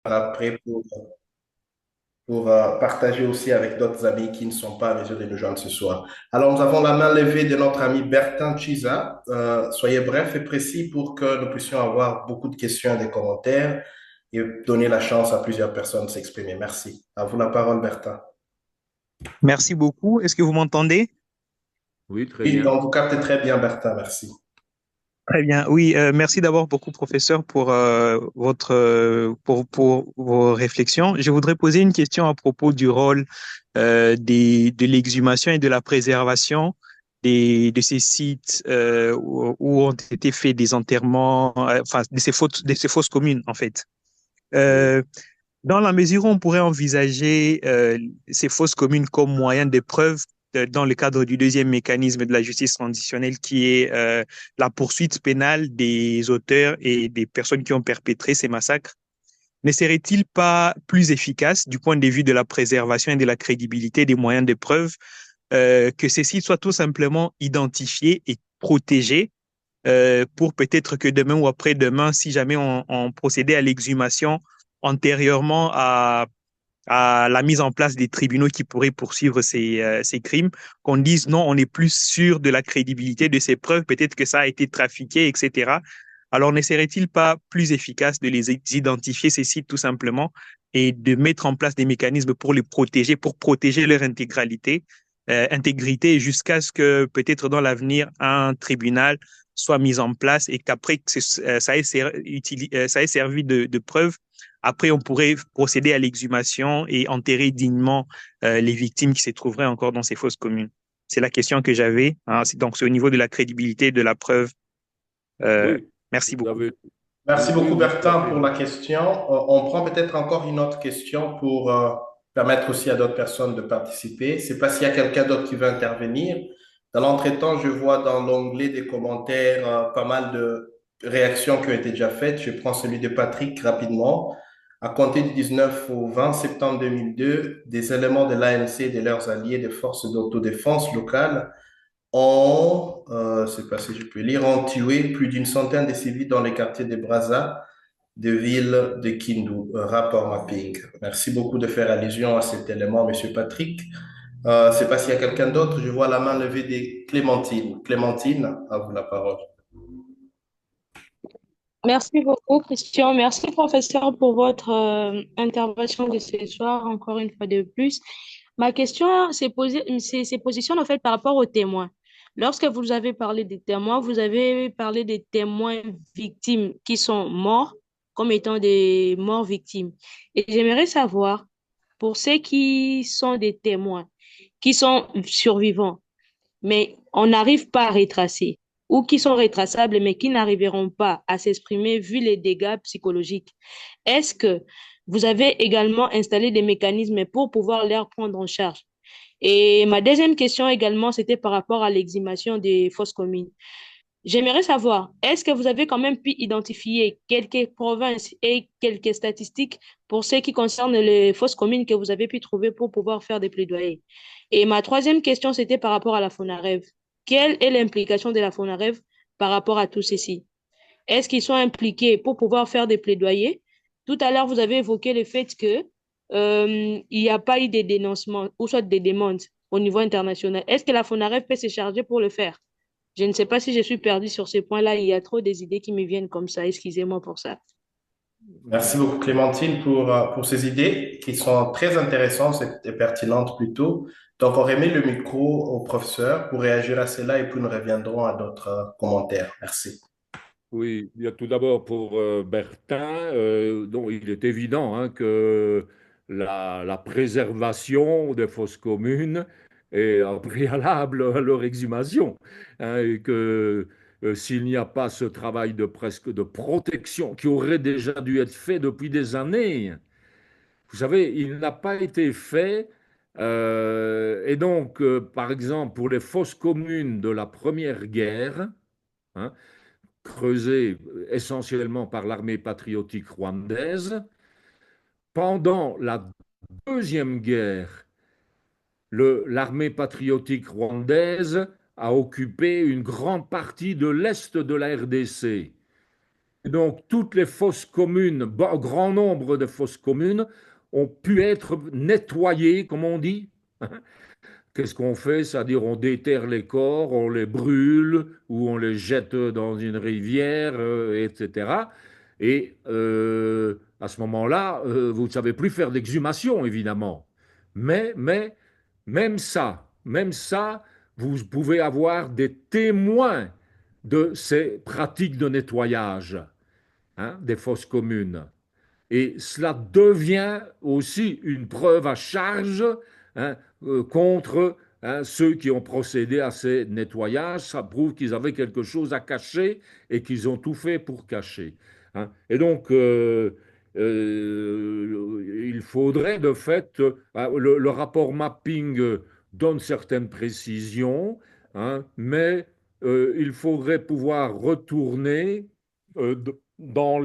après pour partager aussi avec d'autres amis qui ne sont pas à mesure de nous joindre ce soir. Alors, nous avons la main levée de notre ami Bertrand Chiza. Soyez bref et précis pour que nous puissions avoir beaucoup de questions et des commentaires et donner la chance à plusieurs personnes de s'exprimer. Merci. À vous la parole, Bertrand. Merci beaucoup. Est-ce que vous m'entendez? Oui, très Oui, bien. on vous capte très bien, Bertrand. Merci. Très bien. Oui, merci d'abord beaucoup, professeur, pour pour vos réflexions. Je voudrais poser une question à propos du rôle de l'exhumation et de la préservation de ces sites où ont été faits des enterrements, enfin de ces fosses communes, en fait. Oui. Euh, Dans la mesure où on pourrait envisager ces fausses communes comme moyen de preuve dans le cadre du deuxième mécanisme de la justice transitionnelle qui est la poursuite pénale des auteurs et des personnes qui ont perpétré ces massacres, ne serait-il pas plus efficace du point de vue de la préservation et de la crédibilité des moyens de preuve que ces sites soient tout simplement identifiés et protégés pour peut-être que demain ou après-demain, si jamais on procédait à l'exhumation antérieurement à la mise en place des tribunaux qui pourraient poursuivre ces crimes, qu'on dise non, on est plus sûr de la crédibilité de ces preuves, peut-être que ça a été trafiqué, etc. Alors, ne serait-il pas plus efficace de les identifier, ces sites, tout simplement, et de mettre en place des mécanismes pour les protéger, pour protéger leur intégrité, jusqu'à ce que peut-être dans l'avenir, un tribunal soit mis en place et qu'après que ça ait servi de preuve, après, on pourrait procéder à l'exhumation et enterrer dignement les victimes qui se trouveraient encore dans ces fosses communes. C'est la question que j'avais, hein. Donc, c'est au niveau de la crédibilité de la preuve. Euh, Oui, Merci vous beaucoup. avez, Merci oui, beaucoup, vous Bertrand, avez, pour la question. On prend peut-être encore une autre question pour permettre aussi à d'autres personnes de participer. Je ne sais pas s'il y a quelqu'un d'autre qui veut intervenir. Dans l'entretemps, je vois dans l'onglet des commentaires pas mal de réactions qui ont été déjà faites. Je prends celui de Patrick rapidement. À compter du 19 au 20 septembre 2002, des éléments de l'ANC et de leurs alliés des forces d'autodéfense locales c'est pas si je peux lire, ont tué plus d'une centaine de civils dans les quartiers de Brazza, de ville de Kindu. Rapport mapping. Merci beaucoup de faire allusion à cet élément, Monsieur Patrick. Je sais pas s'il y a quelqu'un d'autre. Je vois la main levée des Clémentine. Clémentine, à vous la parole. Merci beaucoup, Christian. Merci, professeur, pour votre intervention de ce soir, encore une fois de plus. Ma question s'est positionnée en fait par rapport aux témoins. Lorsque vous avez parlé des témoins, vous avez parlé des témoins victimes qui sont morts comme étant des morts victimes. Et j'aimerais savoir, pour ceux qui sont des témoins, qui sont survivants, mais on n'arrive pas à retracer, ou qui sont retraçables, mais qui n'arriveront pas à s'exprimer vu les dégâts psychologiques. Est-ce que vous avez également installé des mécanismes pour pouvoir les prendre en charge? Et ma deuxième question également, c'était par rapport à l'exhumation des fosses communes. J'aimerais savoir, est-ce que vous avez quand même pu identifier quelques provinces et quelques statistiques pour ce qui concerne les fausses communes que vous avez pu trouver pour pouvoir faire des plaidoyers? Et ma troisième question, c'était par rapport à la FONAREV. Quelle est l'implication de la FONAREV par rapport à tout ceci? Est-ce qu'ils sont impliqués pour pouvoir faire des plaidoyers? Tout à l'heure, vous avez évoqué le fait que il n'y a pas eu de dénoncements ou soit des demandes au niveau international. Est-ce que la FONAREV peut se charger pour le faire? Je ne sais pas si je suis perdue sur ces points-là. Il y a trop des idées qui me viennent comme ça. Excusez-moi pour ça. Merci beaucoup, Clémentine, pour ces idées qui sont très intéressantes et pertinentes plutôt. Donc, on remet le micro au professeur pour réagir à cela et puis nous reviendrons à d'autres commentaires. Merci. oui, il y a tout d'abord pour Bertin, dont il est évident hein, que la préservation des fosses communes est un préalable à leur exhumation, hein, et que s'il n'y a pas ce travail de presque de protection qui aurait déjà dû être fait depuis des années, vous savez, il n'a pas été fait. Et donc, par exemple, pour les fosses communes de la Première Guerre, hein, creusées essentiellement par l'armée patriotique rwandaise, pendant la Deuxième Guerre, l'armée patriotique rwandaise a occupé une grande partie de l'est de la RDC. Et donc, toutes les fosses communes, grand nombre de fosses communes, ont pu être nettoyées, comme on dit. Qu'est-ce qu'on fait? C'est-à-dire, on déterre les corps, on les brûle ou on les jette dans une rivière, etc. Et à ce moment-là, vous ne savez plus faire d'exhumation, évidemment. Mais même ça, vous pouvez avoir des témoins de ces pratiques de nettoyage, hein, des fosses communes. Et cela devient aussi une preuve à charge, hein, contre, hein, ceux qui ont procédé à ces nettoyages. Ça prouve qu'ils avaient quelque chose à cacher et qu'ils ont tout fait pour cacher, hein. Et donc, il faudrait de fait, le rapport mapping donne certaines précisions, hein, mais il faudrait pouvoir retourner dans dans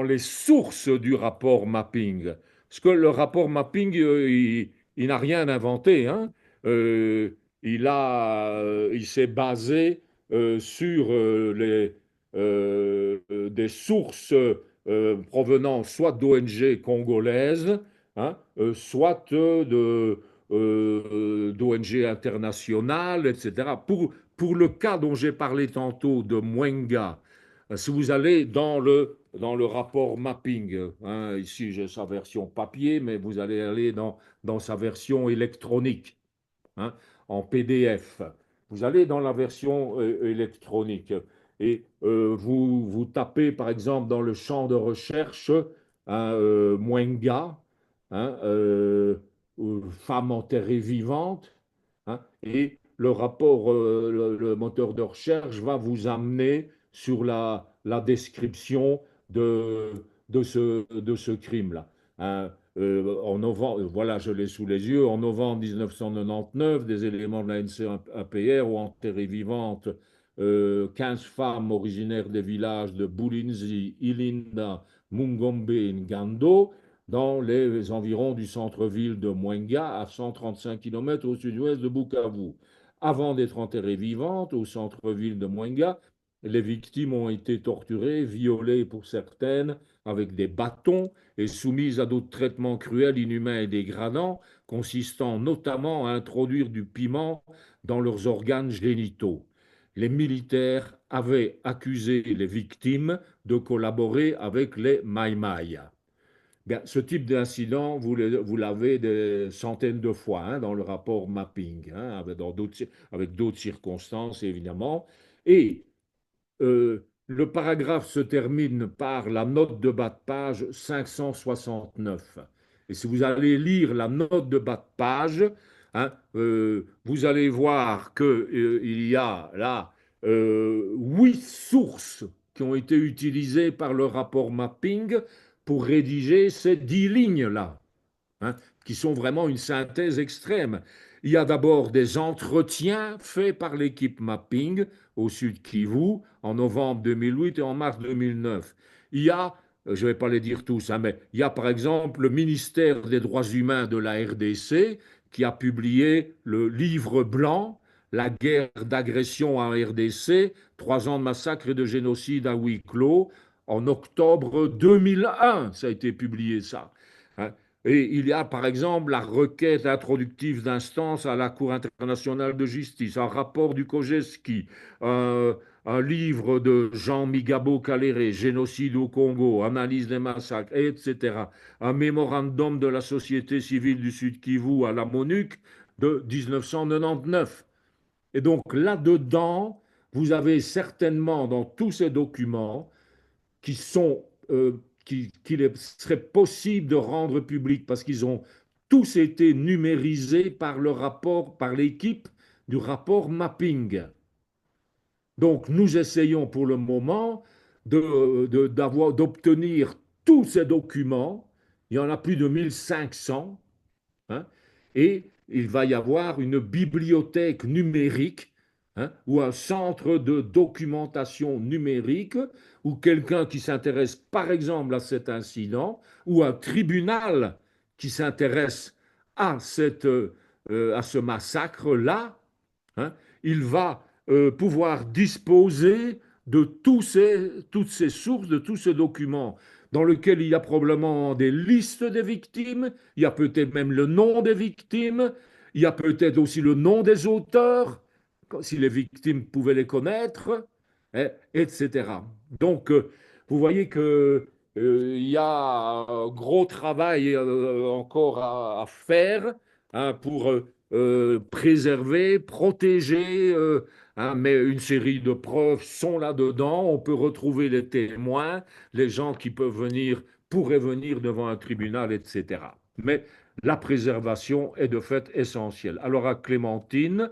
les sources du rapport mapping. Parce que le rapport mapping, il n'a rien inventé, hein. Euh, il s'est basé sur des sources provenant soit d'ONG congolaises, hein, soit d'ONG internationales, etc. Pour le cas dont j'ai parlé tantôt de Mwenga, si vous allez dans le rapport mapping, hein, ici j'ai sa version papier, mais vous allez aller dans sa version électronique, hein, en PDF. Vous allez dans la version électronique et vous tapez par exemple dans le champ de recherche, hein, Mwenga, hein, femme enterrée vivante, hein, et le rapport, le moteur de recherche va vous amener sur la description de, de ce crime-là, hein. En novembre, voilà, je l'ai sous les yeux, en novembre 1999, des éléments de la NCAPR ont enterré vivantes 15 femmes originaires des villages de Bulinzi, Ilinda, Mungombe et Ngando, dans les environs du centre-ville de Mwenga, à 135 km au sud-ouest de Bukavu. Avant d'être enterrées vivantes au centre-ville de Mwenga, les victimes ont été torturées, violées pour certaines, avec des bâtons et soumises à d'autres traitements cruels, inhumains et dégradants, consistant notamment à introduire du piment dans leurs organes génitaux. Les militaires avaient accusé les victimes de collaborer avec les Maïmaï. Bien, ce type d'incident, vous l'avez des centaines de fois, hein, dans le rapport mapping, hein, avec d'autres circonstances évidemment. Et le paragraphe se termine par la note de bas de page 569. Et si vous allez lire la note de bas de page, hein, vous allez voir qu'il y a là 8 sources qui ont été utilisées par le rapport mapping pour rédiger ces 10 lignes-là, hein, qui sont vraiment une synthèse extrême. Il y a d'abord des entretiens faits par l'équipe Mapping au Sud Kivu en novembre 2008 et en mars 2009. Il y a, je ne vais pas les dire tous, hein, mais il y a par exemple le ministère des droits humains de la RDC qui a publié le livre blanc La guerre d'agression en RDC, 3 ans de massacre et de génocide à huis clos, en octobre 2001. Ça a été publié, ça, hein. Et il y a par exemple la requête introductive d'instance à la Cour internationale de justice, un rapport du COGESCI, un livre de Jean Migabo Kaléré, Génocide au Congo, analyse des massacres, etc. Un mémorandum de la société civile du Sud Kivu à la MONUC de 1999. Et donc là-dedans, vous avez certainement dans tous ces documents qui sont qu'il serait possible de rendre public parce qu'ils ont tous été numérisés par le rapport, par l'équipe du rapport mapping. Donc nous essayons pour le moment d'obtenir tous ces documents. Il y en a plus de 1500, hein, et il va y avoir une bibliothèque numérique, hein, ou un centre de documentation numérique, ou quelqu'un qui s'intéresse par exemple à cet incident, ou un tribunal qui s'intéresse à, à ce massacre-là, hein, il va pouvoir disposer de toutes ces sources, de tous ces documents, dans lesquels il y a probablement des listes des victimes, il y a peut-être même le nom des victimes, il y a peut-être aussi le nom des auteurs, si les victimes pouvaient les connaître, etc. Donc, vous voyez que il y a un gros travail encore à faire, hein, pour préserver, protéger, hein, mais une série de preuves sont là-dedans. On peut retrouver les témoins, les gens qui peuvent venir, pourraient venir devant un tribunal, etc. Mais la préservation est de fait essentielle. Alors à Clémentine,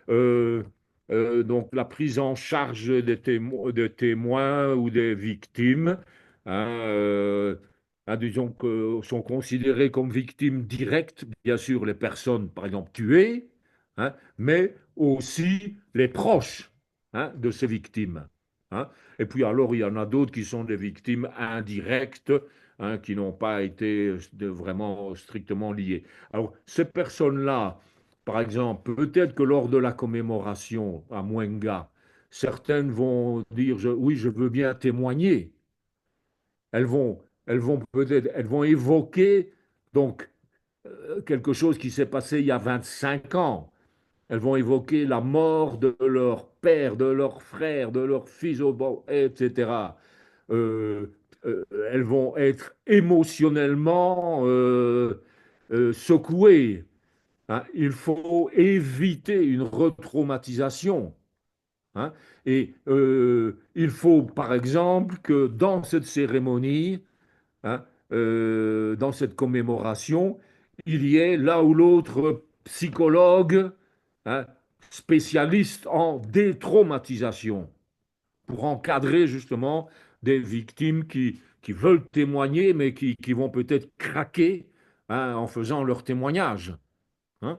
euh, donc la prise en charge des témoins ou des victimes, hein, disons que sont considérées comme victimes directes, bien sûr, les personnes, par exemple, tuées, hein, mais aussi les proches, hein, de ces victimes, hein. Et puis alors, il y en a d'autres qui sont des victimes indirectes, hein, qui n'ont pas été vraiment strictement liées. Alors, ces personnes-là, par exemple, peut-être que lors de la commémoration à Mwenga, certaines vont dire, oui, je veux bien témoigner. Elles vont évoquer donc quelque chose qui s'est passé il y a 25 ans. Elles vont évoquer la mort de leur père, de leur frère, de leur fils, etc. Euh, Elles vont être émotionnellement secouées, hein. Il faut éviter une retraumatisation, hein. Et il faut, par exemple, que dans cette cérémonie, hein, dans cette commémoration, il y ait l'un ou l'autre psychologue, hein, spécialiste en détraumatisation, pour encadrer justement des victimes qui veulent témoigner, mais qui vont peut-être craquer, hein, en faisant leur témoignage, hein.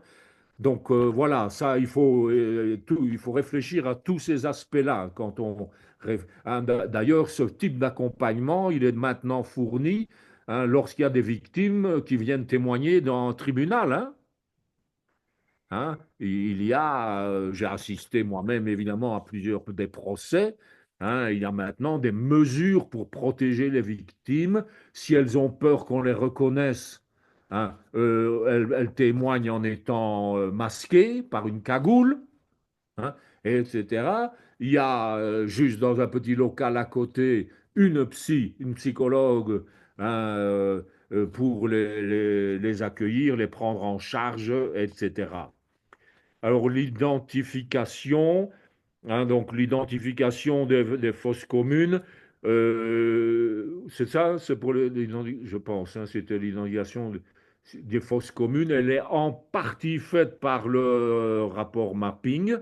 Donc voilà, ça, il faut réfléchir à tous ces aspects-là quand on. Hein, d'ailleurs, ce type d'accompagnement, il est maintenant fourni, hein, lorsqu'il y a des victimes qui viennent témoigner dans un tribunal, hein. Hein. Il y a, j'ai assisté moi-même évidemment à plusieurs des procès, hein. Il y a maintenant des mesures pour protéger les victimes. Si elles ont peur qu'on les reconnaisse, hein, elles témoignent en étant masquées par une cagoule, hein, etc. Il y a juste dans un petit local à côté une psychologue, hein, pour les accueillir, les prendre en charge, etc. Alors l'identification, hein, donc l'identification des fosses communes, c'est ça, c'est pour je pense, hein, c'était l'identification des fosses communes. Elle est en partie faite par le rapport mapping,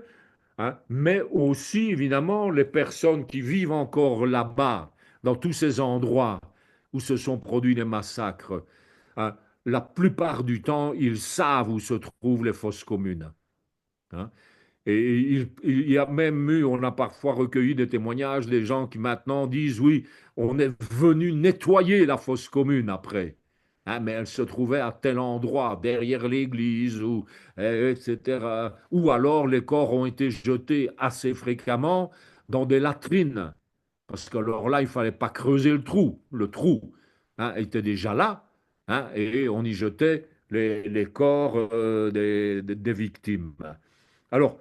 hein, mais aussi évidemment les personnes qui vivent encore là-bas, dans tous ces endroits où se sont produits des massacres, hein, la plupart du temps, ils savent où se trouvent les fosses communes, hein. Et il y a même eu, on a parfois recueilli des témoignages des gens qui maintenant disent, oui, on est venu nettoyer la fosse commune après, hein, mais elle se trouvait à tel endroit, derrière l'église, ou, etc. Ou alors les corps ont été jetés assez fréquemment dans des latrines, parce que alors là, il ne fallait pas creuser le trou, hein, était déjà là, hein, et on y jetait les corps des victimes. Alors,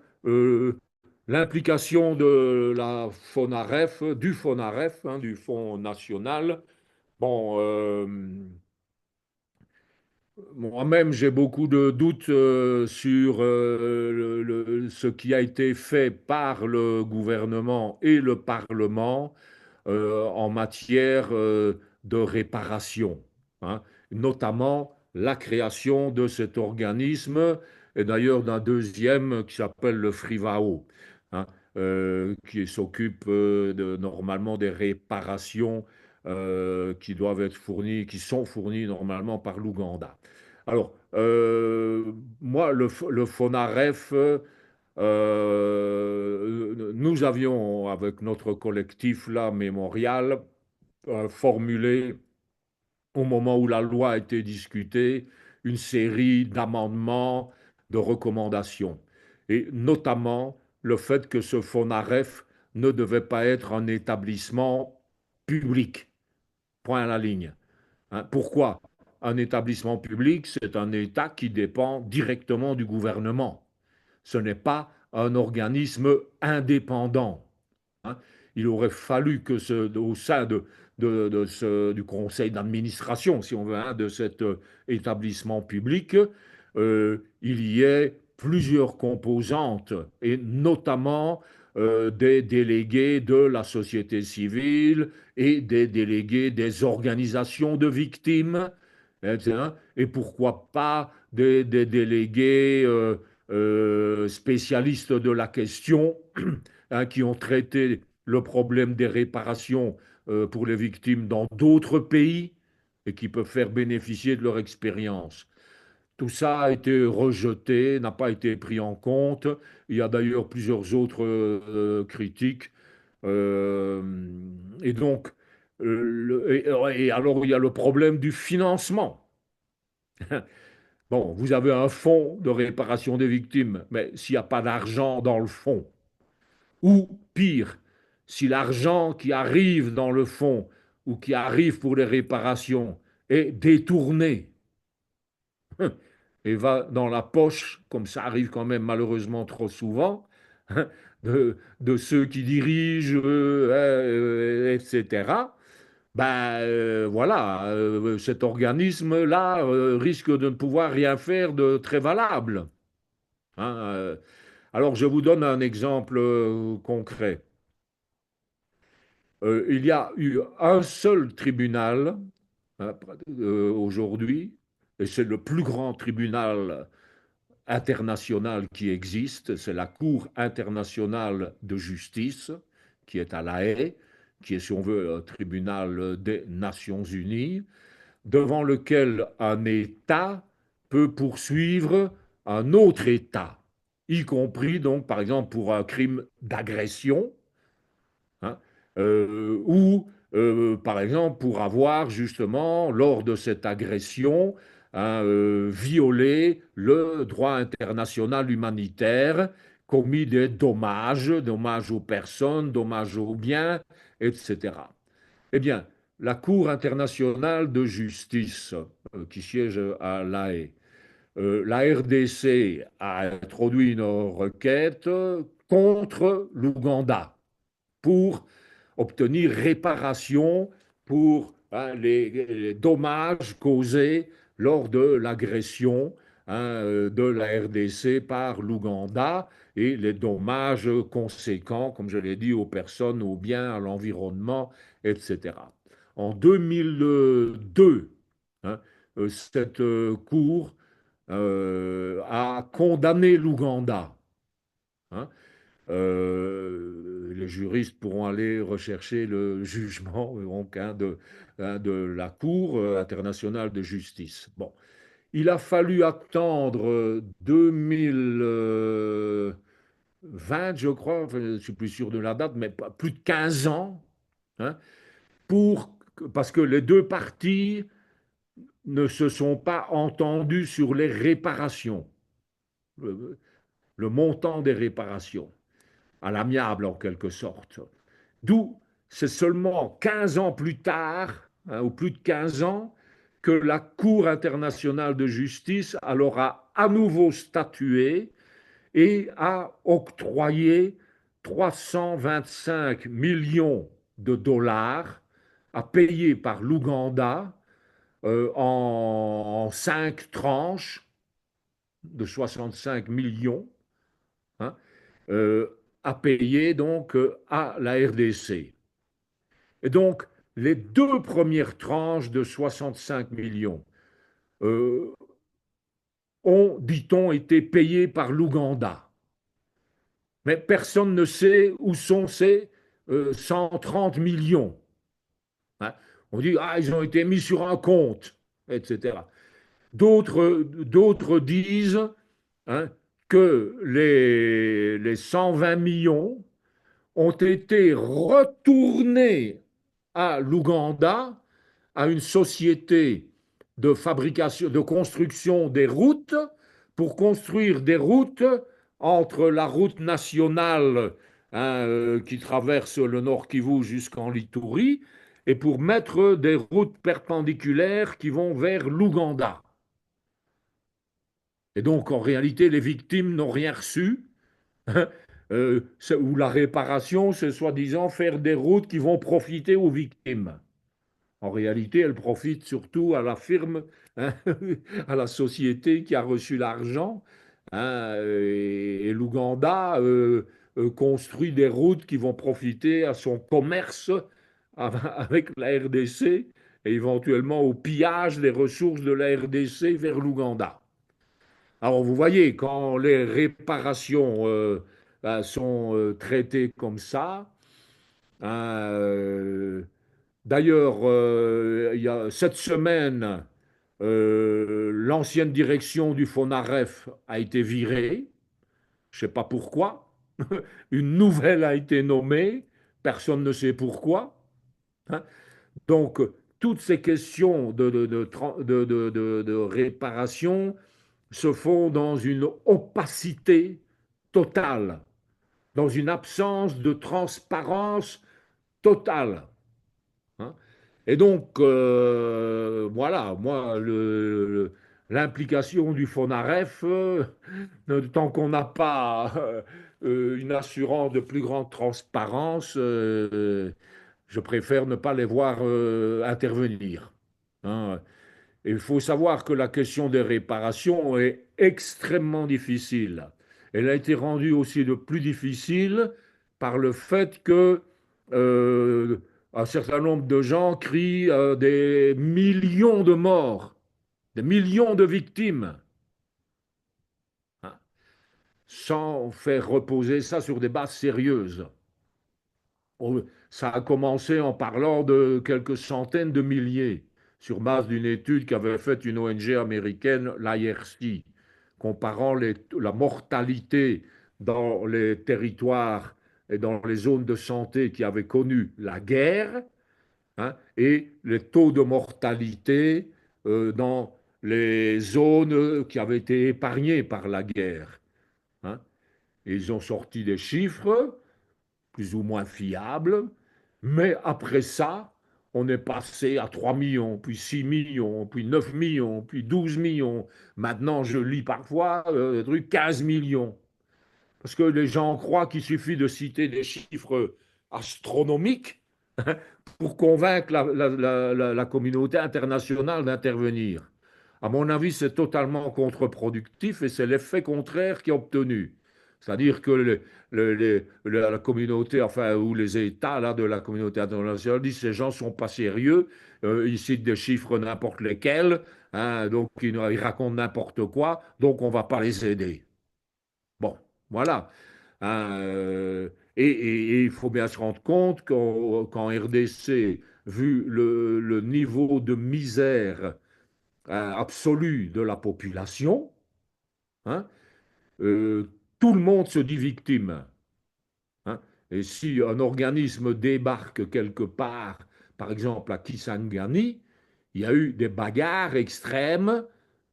l'implication de la FONAREF, du FONAREF, hein, du Fonds national, bon, moi-même, j'ai beaucoup de doutes sur ce qui a été fait par le gouvernement et le Parlement en matière de réparation, hein, notamment la création de cet organisme et d'ailleurs d'un deuxième qui s'appelle le FRIVAO, hein, qui s'occupe normalement des réparations qui doivent être fournies, qui sont fournies normalement par l'Ouganda. Alors, moi, le FONAREF, nous avions, avec notre collectif là, mémorial, formulé, au moment où la loi a été discutée, une série d'amendements, de recommandations. Et notamment le fait que ce FONAREF ne devait pas être un établissement public. Point à la ligne. Hein. Pourquoi? Un établissement public, c'est un État qui dépend directement du gouvernement. Ce n'est pas un organisme indépendant. Hein. Il aurait fallu que au sein du conseil d'administration, si on veut, hein, de cet établissement public, il y ait plusieurs composantes, et notamment des délégués de la société civile et des délégués des organisations de victimes, hein, et pourquoi pas des délégués spécialistes de la question, hein, qui ont traité le problème des réparations pour les victimes dans d'autres pays et qui peuvent faire bénéficier de leur expérience. Tout ça a été rejeté, n'a pas été pris en compte. Il y a d'ailleurs plusieurs autres critiques. Euh, et donc, et alors il y a le problème du financement. Bon, vous avez un fonds de réparation des victimes, mais s'il n'y a pas d'argent dans le fonds, ou pire, si l'argent qui arrive dans le fonds ou qui arrive pour les réparations est détourné et va dans la poche, comme ça arrive quand même malheureusement trop souvent, de ceux qui dirigent, etc., ben voilà, cet organisme-là risque de ne pouvoir rien faire de très valable. Hein. Alors je vous donne un exemple concret. Il y a eu un seul tribunal, hein, aujourd'hui, et c'est le plus grand tribunal international qui existe, c'est la Cour internationale de justice, qui est à La Haye, qui est, si on veut, un tribunal des Nations Unies, devant lequel un État peut poursuivre un autre État, y compris donc, par exemple, pour un crime d'agression, hein, ou par exemple pour avoir justement, lors de cette agression, hein, violé le droit international humanitaire, commis des dommages, dommages aux personnes, dommages aux biens, etc. Eh bien, la Cour internationale de justice qui siège à La Haye, la RDC a introduit une requête contre l'Ouganda pour obtenir réparation pour, hein, les dommages causés lors de l'agression, hein, de la RDC par l'Ouganda et les dommages conséquents, comme je l'ai dit, aux personnes, aux biens, à l'environnement, etc. En 2002, hein, cette cour a condamné l'Ouganda. Hein. Les juristes pourront aller rechercher le jugement donc, hein, de la Cour internationale de justice. Bon, il a fallu attendre 2020, je crois, enfin, je ne suis plus sûr de la date, mais plus de 15 ans, hein, parce que les deux parties ne se sont pas entendues sur les réparations, le, le montant des réparations, à l'amiable en quelque sorte. D'où c'est seulement 15 ans plus tard, hein, ou plus de 15 ans, que la Cour internationale de justice alors a à nouveau statué et a octroyé 325 millions de dollars à payer par l'Ouganda en 5 tranches de 65 millions, hein, euh, à payer donc à la RDC. Et donc, les deux premières tranches de 65 millions euh, ont, dit-on, été payées par l'Ouganda. Mais personne ne sait où sont ces 130 millions. Hein. On dit, ah, ils ont été mis sur un compte, etc. D'autres disent, hein, que les 120 millions ont été retournés à l'Ouganda, à une société de fabrication, de construction des routes, pour construire des routes entre la route nationale hein, qui traverse le Nord Kivu jusqu'en Litouri, et pour mettre des routes perpendiculaires qui vont vers l'Ouganda. Et donc, en réalité, les victimes n'ont rien reçu. Ou la réparation, c'est soi-disant faire des routes qui vont profiter aux victimes. En réalité, elles profitent surtout à la firme, hein, à la société qui a reçu l'argent, hein, et l'Ouganda construit des routes qui vont profiter à son commerce avec la RDC et éventuellement au pillage des ressources de la RDC vers l'Ouganda. Alors vous voyez, quand les réparations ben, sont traitées comme ça, hein, d'ailleurs, cette semaine, l'ancienne direction du FONAREF a été virée. Je ne sais pas pourquoi. Une nouvelle a été nommée. Personne ne sait pourquoi, hein. Donc, toutes ces questions de réparation se font dans une opacité totale, dans une absence de transparence totale, hein. Et donc, voilà, moi, l'implication du FONAREF, tant qu'on n'a pas une assurance de plus grande transparence, je préfère ne pas les voir intervenir, hein. Et il faut savoir que la question des réparations est extrêmement difficile. Elle a été rendue aussi de plus difficile par le fait que euh, un certain nombre de gens crient des millions de morts, des millions de victimes, hein, sans faire reposer ça sur des bases sérieuses. Ça a commencé en parlant de quelques centaines de milliers, sur base d'une étude qu'avait faite une ONG américaine, l'IRC, comparant la mortalité dans les territoires et dans les zones de santé qui avaient connu la guerre, hein, et les taux de mortalité dans les zones qui avaient été épargnées par la guerre, hein. Et ils ont sorti des chiffres plus ou moins fiables, mais après ça, on est passé à 3 millions, puis 6 millions, puis 9 millions, puis 12 millions. Maintenant, je lis parfois des trucs 15 millions. Parce que les gens croient qu'il suffit de citer des chiffres astronomiques pour convaincre la communauté internationale d'intervenir. À mon avis, c'est totalement contre-productif et c'est l'effet contraire qui est obtenu. C'est-à-dire que la communauté, enfin, ou les États là, de la communauté internationale disent ces gens ne sont pas sérieux, ils citent des chiffres n'importe lesquels, hein, donc ils racontent n'importe quoi, donc on ne va pas les aider. Bon, voilà, hein, et il faut bien se rendre compte qu'en RDC, vu le niveau de misère absolu de la population, hein, euh, tout le monde se dit victime, hein. Et si un organisme débarque quelque part, par exemple à Kisangani, il y a eu des bagarres extrêmes,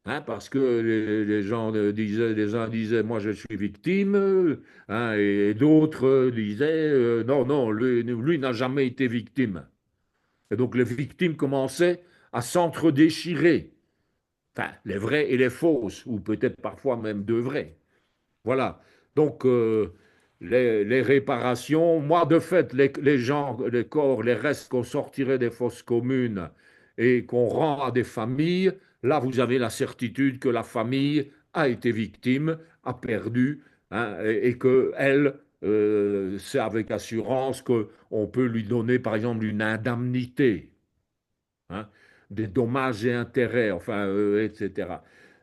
hein, parce que les gens disaient, les uns disaient, moi je suis victime, hein, et d'autres disaient, non, non, lui n'a jamais été victime. Et donc les victimes commençaient à s'entre-déchirer, enfin, les vraies et les fausses, ou peut-être parfois même deux vraies. Voilà. Donc, les réparations, moi, de fait, les gens, les corps, les restes qu'on sortirait des fosses communes et qu'on rend à des familles, là, vous avez la certitude que la famille a été victime, a perdu, hein, et qu'elle, c'est avec assurance qu'on peut lui donner, par exemple, une indemnité, hein, des dommages et intérêts, enfin, etc.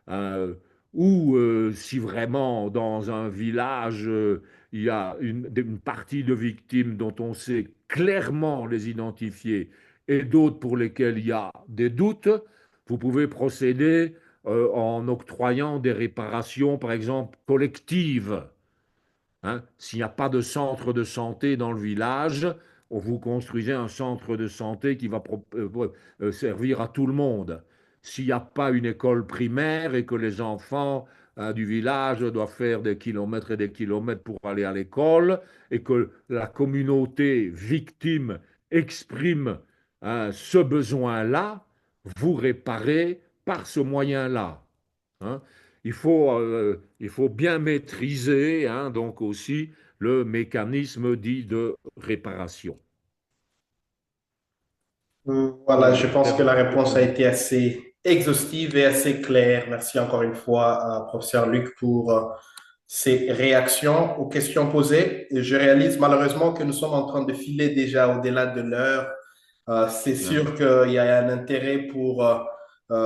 Euh, ou si vraiment dans un village, il y a une partie de victimes dont on sait clairement les identifier et d'autres pour lesquelles il y a des doutes, vous pouvez procéder en octroyant des réparations, par exemple, collectives, hein. S'il n'y a pas de centre de santé dans le village, vous construisez un centre de santé qui va servir à tout le monde. S'il n'y a pas une école primaire et que les enfants du village doivent faire des kilomètres et des kilomètres pour aller à l'école et que la communauté victime exprime ce besoin-là, vous réparez par ce moyen-là. Hein. Il faut bien maîtriser donc aussi le mécanisme dit de réparation. Voilà, Donc, je pense que j'espère la avoir réponse a répondu. été assez exhaustive et assez claire. Merci encore une fois, professeur Luc, pour ces réactions aux questions posées. Et je réalise malheureusement que nous sommes en train de filer déjà au-delà de l'heure. C'est Hein. sûr qu'il y a un intérêt pour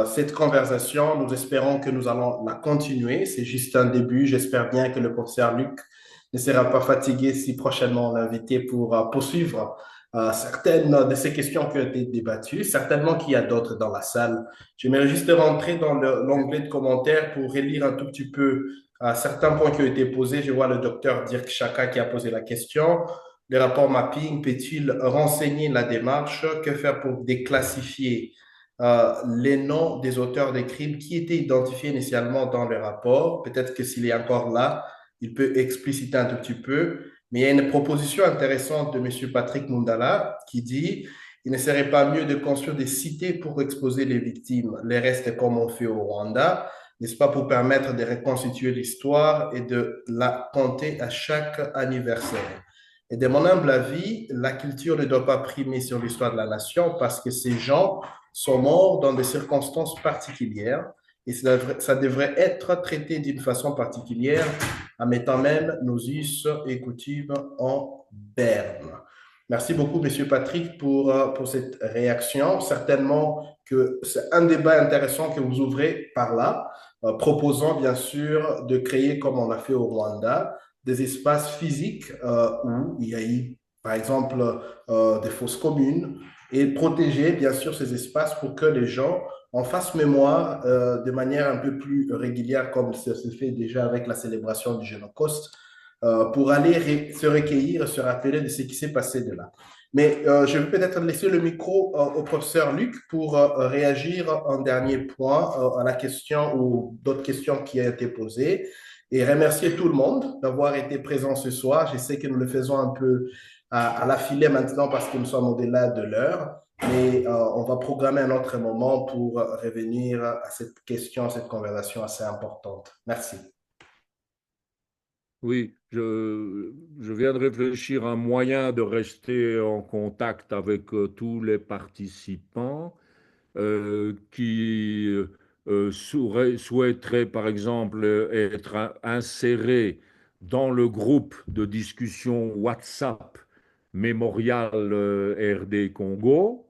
cette conversation. Nous espérons que nous allons la continuer. C'est juste un début. J'espère bien que le professeur Luc ne sera pas fatigué si prochainement on l'invite pour poursuivre certaines de ces questions qui ont été débattues. Certainement qu'il y a d'autres dans la salle. J'aimerais juste rentrer dans l'onglet de commentaires pour relire un tout petit peu certains points qui ont été posés. Je vois le docteur Dirk Chaka qui a posé la question. Le rapport mapping peut-il renseigner la démarche? Que faire pour déclassifier les noms des auteurs des crimes qui étaient identifiés initialement dans le rapport? Peut-être que s'il est encore là, il peut expliciter un tout petit peu. Mais il y a une proposition intéressante de M. Patrick Mundala qui dit il ne serait pas mieux de construire des cités pour exposer les victimes, les restes comme on fait au Rwanda, n'est-ce pas, pour permettre de reconstituer l'histoire et de la compter à chaque anniversaire. Et de mon humble avis, la culture ne doit pas primer sur l'histoire de la nation parce que ces gens sont morts dans des circonstances particulières et ça devrait être traité d'une façon particulière en mettant même nos us et coutumes en berne. Merci beaucoup, Monsieur Patrick, pour cette réaction. Certainement que c'est un débat intéressant que vous ouvrez par là, proposant bien sûr de créer, comme on a fait au Rwanda, des espaces physiques où il y a eu, par exemple, des fosses communes et protéger bien sûr ces espaces pour que les gens en fassent mémoire de manière un peu plus régulière, comme ça se fait déjà avec la célébration du Holocauste, pour aller se recueillir, se rappeler de ce qui s'est passé de là. Mais je vais peut-être laisser le micro au professeur Luc pour réagir en dernier point à la question ou d'autres questions qui ont été posées et remercier tout le monde d'avoir été présent ce soir. Je sais que nous le faisons un peu à la filée maintenant parce que nous sommes au-delà de l'heure, mais on va programmer un autre moment pour revenir à cette question, à cette conversation assez importante. Merci. Oui, je viens de réfléchir à un moyen de rester en contact avec tous les participants qui souhaiteraient, par exemple, être insérés dans le groupe de discussion WhatsApp Mémorial RD Congo.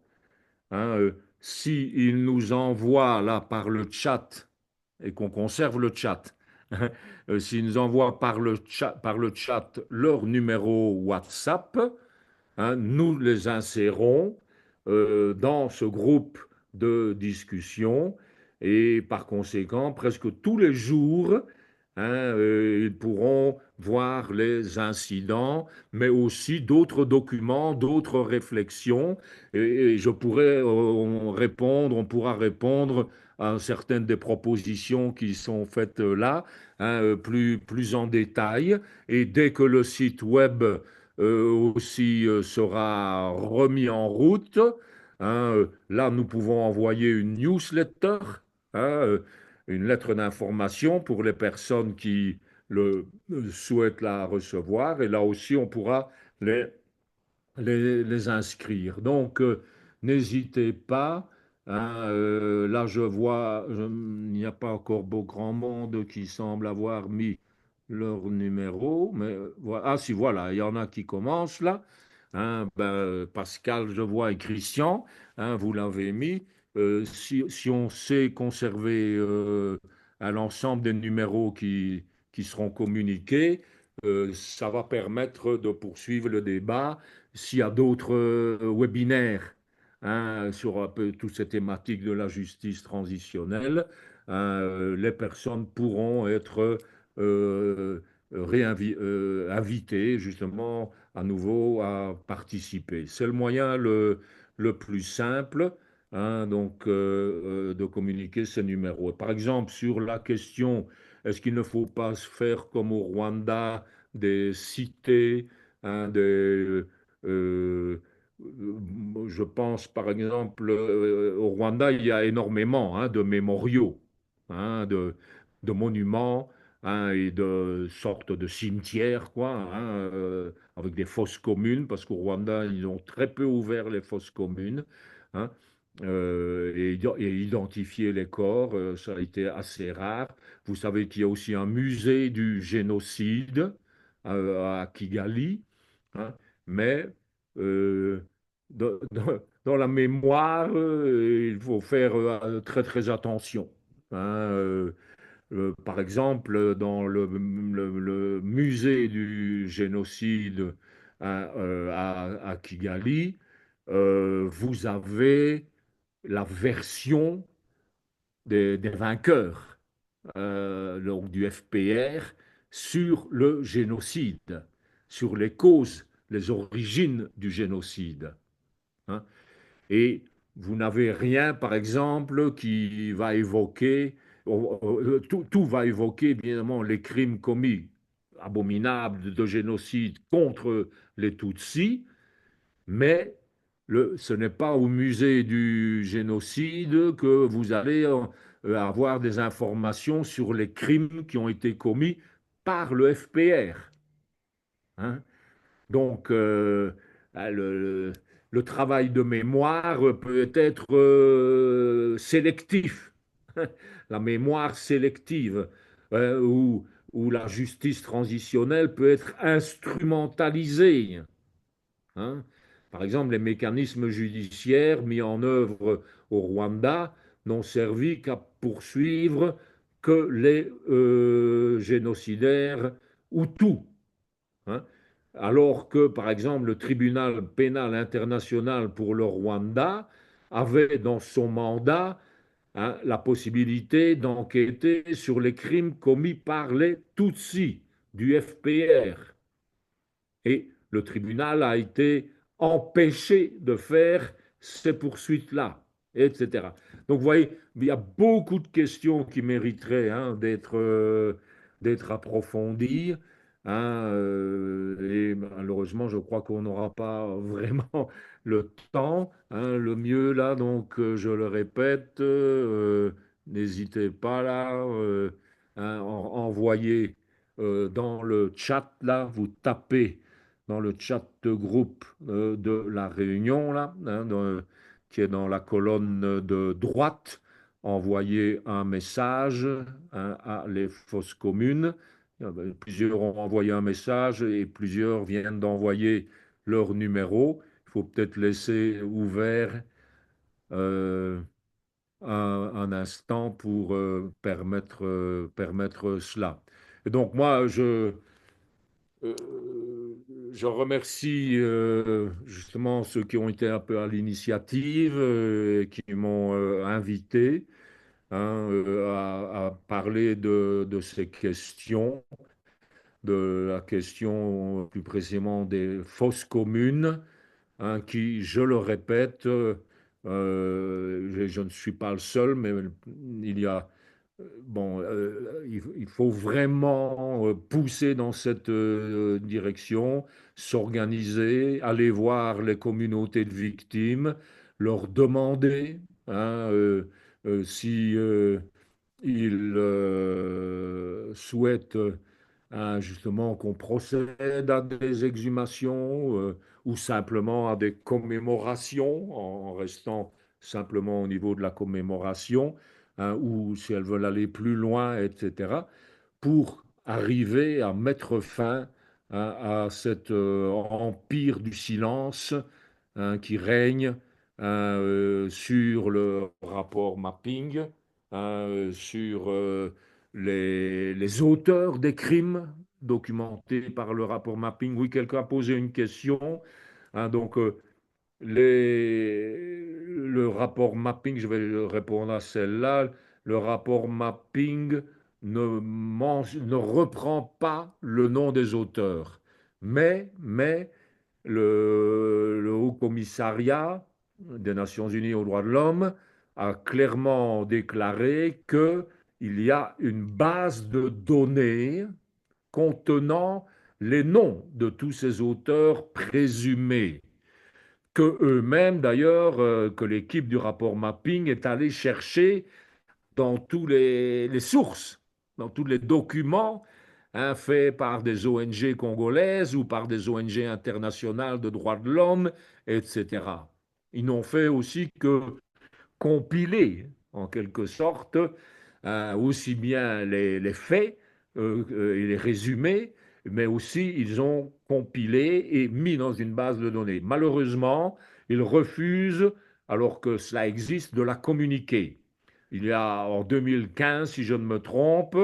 Hein, s'ils nous envoient là par le chat et qu'on conserve le chat, s'ils nous envoient par le chat leur numéro WhatsApp, nous les insérons dans ce groupe de discussion et par conséquent, presque tous les jours, ils pourront voir les incidents, mais aussi d'autres documents, d'autres réflexions, et je pourrais répondre, on pourra répondre à certaines des propositions qui sont faites là, plus en détail, et dès que le site web aussi sera remis en route. Là, nous pouvons envoyer une newsletter, hein, une lettre d'information pour les personnes qui souhaitent la recevoir. Et là aussi, on pourra les, les inscrire. Donc, n'hésitez pas. Là, je vois, il n'y a pas encore beau grand monde qui semble avoir mis leur numéro, mais voilà. Ah, si, voilà, il y en a qui commencent là. Pascal, je vois, et Christian, vous l'avez mis. Si on sait conserver à l'ensemble des numéros qui seront communiqués, ça va permettre de poursuivre le débat. S'il y a d'autres webinaires sur un peu toutes ces thématiques de la justice transitionnelle, les personnes pourront être invitées justement à nouveau à participer. C'est le moyen le plus simple hein, donc de communiquer ces numéros. Par exemple, sur la question, est-ce qu'il ne faut pas se faire comme au Rwanda, des cités, hein, euh, je pense par exemple au Rwanda, il y a énormément hein, de mémoriaux, hein, de monuments. Hein, et de sortes de cimetières, quoi, hein, avec des fosses communes, parce qu'au Rwanda, ils ont très peu ouvert les fosses communes. Hein, et identifier les corps, ça a été assez rare. Vous savez qu'il y a aussi un musée du génocide à Kigali, hein, mais euh, dans la mémoire, il faut faire très très attention. Hein, par exemple, dans le musée du génocide hein, à Kigali, vous avez la version des vainqueurs donc du FPR sur le génocide, sur les causes, les origines du génocide. Hein. Et vous n'avez rien, par exemple, qui va évoquer, tout va évoquer évidemment les crimes commis abominables de génocide contre les Tutsis, mais ce n'est pas au musée du génocide que vous allez avoir des informations sur les crimes qui ont été commis par le FPR. Hein. Donc, le travail de mémoire peut être sélectif, la mémoire sélective, où la justice transitionnelle peut être instrumentalisée. Hein. Par exemple, les mécanismes judiciaires mis en œuvre au Rwanda n'ont servi qu'à poursuivre que les génocidaires hutus. Hein. Alors que, par exemple, le tribunal pénal international pour le Rwanda avait dans son mandat hein, la possibilité d'enquêter sur les crimes commis par les Tutsis du FPR. Et le tribunal a été empêché de faire ces poursuites-là, etc. Donc, vous voyez, il y a beaucoup de questions qui mériteraient hein, d'être approfondies. Hein, et malheureusement, je crois qu'on n'aura pas vraiment le temps. Hein. Le mieux, là, donc, je le répète, n'hésitez pas là, hein, envoyer dans le chat, là, vous tapez dans le chat de groupe de la réunion, là, hein, qui est dans la colonne de droite, envoyer un message hein, à les fosses communes. Plusieurs ont envoyé un message et plusieurs viennent d'envoyer leur numéro. Il faut peut-être laisser ouvert euh, un instant pour permettre cela. Et donc moi, euh, je remercie justement ceux qui ont été un peu à l'initiative, qui m'ont invité hein, à parler de ces questions, de la question plus précisément des fosses communes, hein, qui, je le répète, je ne suis pas le seul, mais il y a bon, il faut vraiment pousser dans cette direction, s'organiser, aller voir les communautés de victimes, leur demander hein, si ils souhaitent hein, justement qu'on procède à des exhumations ou simplement à des commémorations, en restant simplement au niveau de la commémoration, hein, ou si elles veulent aller plus loin, etc., pour arriver à mettre fin hein, à cet empire du silence hein, qui règne hein, sur le rapport mapping, hein, sur les auteurs des crimes documentés par le rapport mapping. Oui, quelqu'un a posé une question. Hein, donc, le rapport mapping, je vais répondre à celle-là. Le rapport mapping ne reprend pas le nom des auteurs, mais le Haut Commissariat des Nations Unies aux droits de l'homme a clairement déclaré qu'il y a une base de données contenant les noms de tous ces auteurs présumés, que eux-mêmes d'ailleurs, que l'équipe du rapport mapping est allée chercher dans tous les sources, dans tous les documents faits par des ONG congolaises ou par des ONG internationales de droits de l'homme, etc. Ils n'ont fait aussi que compiler, en quelque sorte, aussi bien les faits et les résumés, mais aussi ils ont compilé et mis dans une base de données. Malheureusement, ils refusent, alors que cela existe, de la communiquer. Il y a en 2015, si je ne me trompe,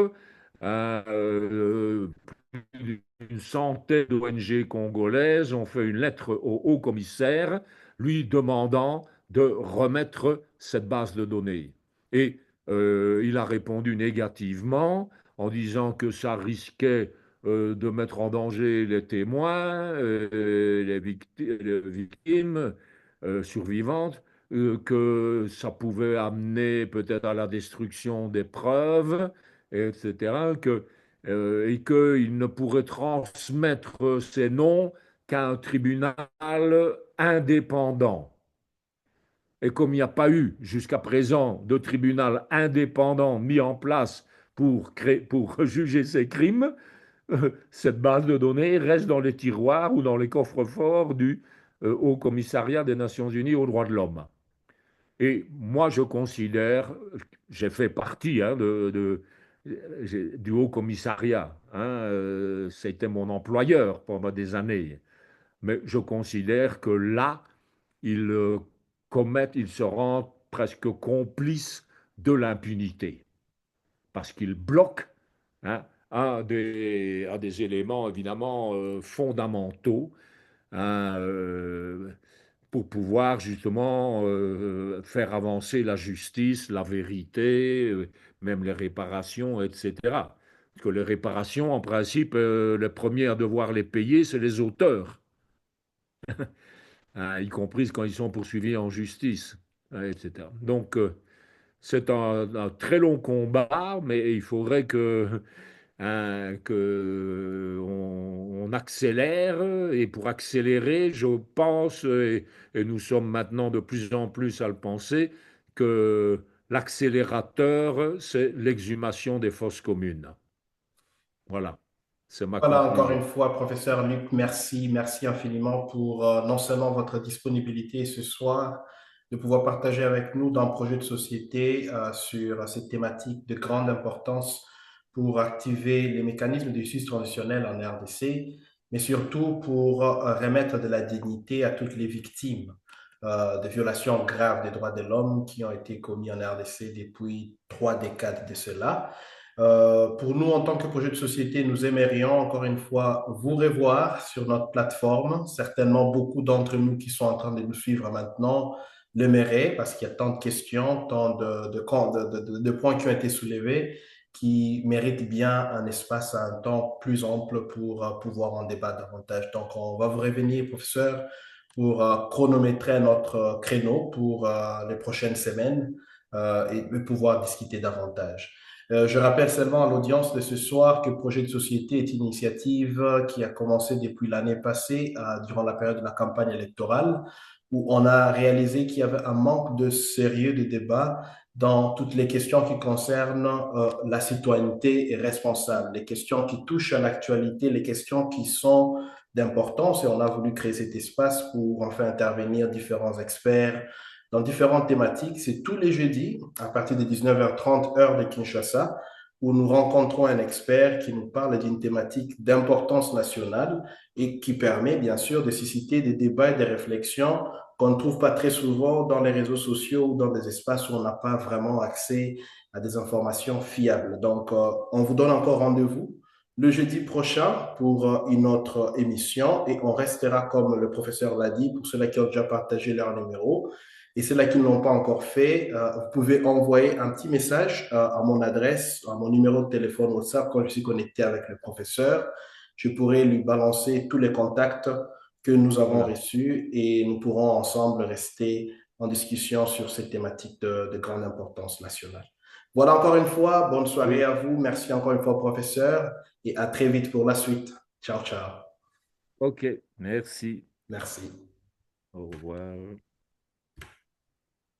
plus d'une centaine d'ONG congolaises ont fait une lettre au haut commissaire lui demandant de remettre cette base de données. Et il a répondu négativement en disant que ça risquait de mettre en danger les témoins, les victimes survivantes, que ça pouvait amener peut-être à la destruction des preuves, etc., et qu'il ne pourrait transmettre ces noms qu'à un tribunal indépendant. Et comme il n'y a pas eu jusqu'à présent de tribunal indépendant mis en place pour juger ces crimes, cette base de données reste dans les tiroirs ou dans les coffres-forts du Haut Commissariat des Nations Unies aux droits de l'homme. Et moi, je considère, j'ai fait partie du Haut Commissariat, c'était mon employeur pendant des années, mais je considère que là, ils ils se rendent presque complices de l'impunité, parce qu'ils bloquent hein, à des éléments évidemment fondamentaux hein, pour pouvoir justement faire avancer la justice, la vérité, même les réparations, etc. Parce que les réparations, en principe, les premiers à devoir les payer, c'est les auteurs, hein, y compris quand ils sont poursuivis en justice, hein, etc. Donc, c'est un très long combat, mais il faudrait on accélère. Et pour accélérer, je pense, et nous sommes maintenant de plus en plus à le penser, que l'accélérateur, c'est l'exhumation des fosses communes. Voilà, c'est ma Voilà, encore une conclusion. fois, professeur Luc, merci, merci infiniment pour non seulement votre disponibilité ce soir, de pouvoir partager avec nous dans le projet de société sur cette thématique de grande importance pour activer les mécanismes de justice transitionnelle en RDC, mais surtout pour remettre de la dignité à toutes les victimes de violations graves des droits de l'homme qui ont été commis en RDC depuis 3 décades de cela. Pour nous, en tant que projet de société, nous aimerions encore une fois vous revoir sur notre plateforme. Certainement, beaucoup d'entre nous qui sont en train de nous suivre maintenant l'aimeraient parce qu'il y a tant de questions, tant de points qui ont été soulevés qui méritent bien un espace, un temps plus ample pour pouvoir en débattre davantage. Donc, on va vous revenir, professeur, pour chronométrer notre créneau pour les prochaines semaines et pouvoir discuter davantage. Je rappelle seulement à l'audience de ce soir que Projet de société est une initiative qui a commencé depuis l'année passée, durant la période de la campagne électorale, où on a réalisé qu'il y avait un manque de sérieux de débat dans toutes les questions qui concernent la citoyenneté et responsable, les questions qui touchent à l'actualité, les questions qui sont d'importance, et on a voulu créer cet espace pour en faire intervenir différents experts, dans différentes thématiques. C'est tous les jeudis à partir de 19h30 heure de Kinshasa où nous rencontrons un expert qui nous parle d'une thématique d'importance nationale et qui permet bien sûr de susciter des débats et des réflexions qu'on ne trouve pas très souvent dans les réseaux sociaux ou dans des espaces où on n'a pas vraiment accès à des informations fiables. Donc, on vous donne encore rendez-vous le jeudi prochain pour une autre émission et on restera, comme le professeur l'a dit, pour ceux-là qui ont déjà partagé leur numéro, et ceux-là qui ne l'ont pas encore fait, vous pouvez envoyer un petit message à mon adresse, à mon numéro de téléphone WhatsApp quand je suis connecté avec le professeur. Je pourrai lui balancer tous les contacts que nous avons Voilà. reçus et nous pourrons ensemble rester en discussion sur ces thématiques de grande importance nationale. Voilà encore une fois, bonne soirée à vous. Merci encore une fois, professeur, et à très vite pour la suite. Ciao, ciao. OK, merci. Merci. Au revoir.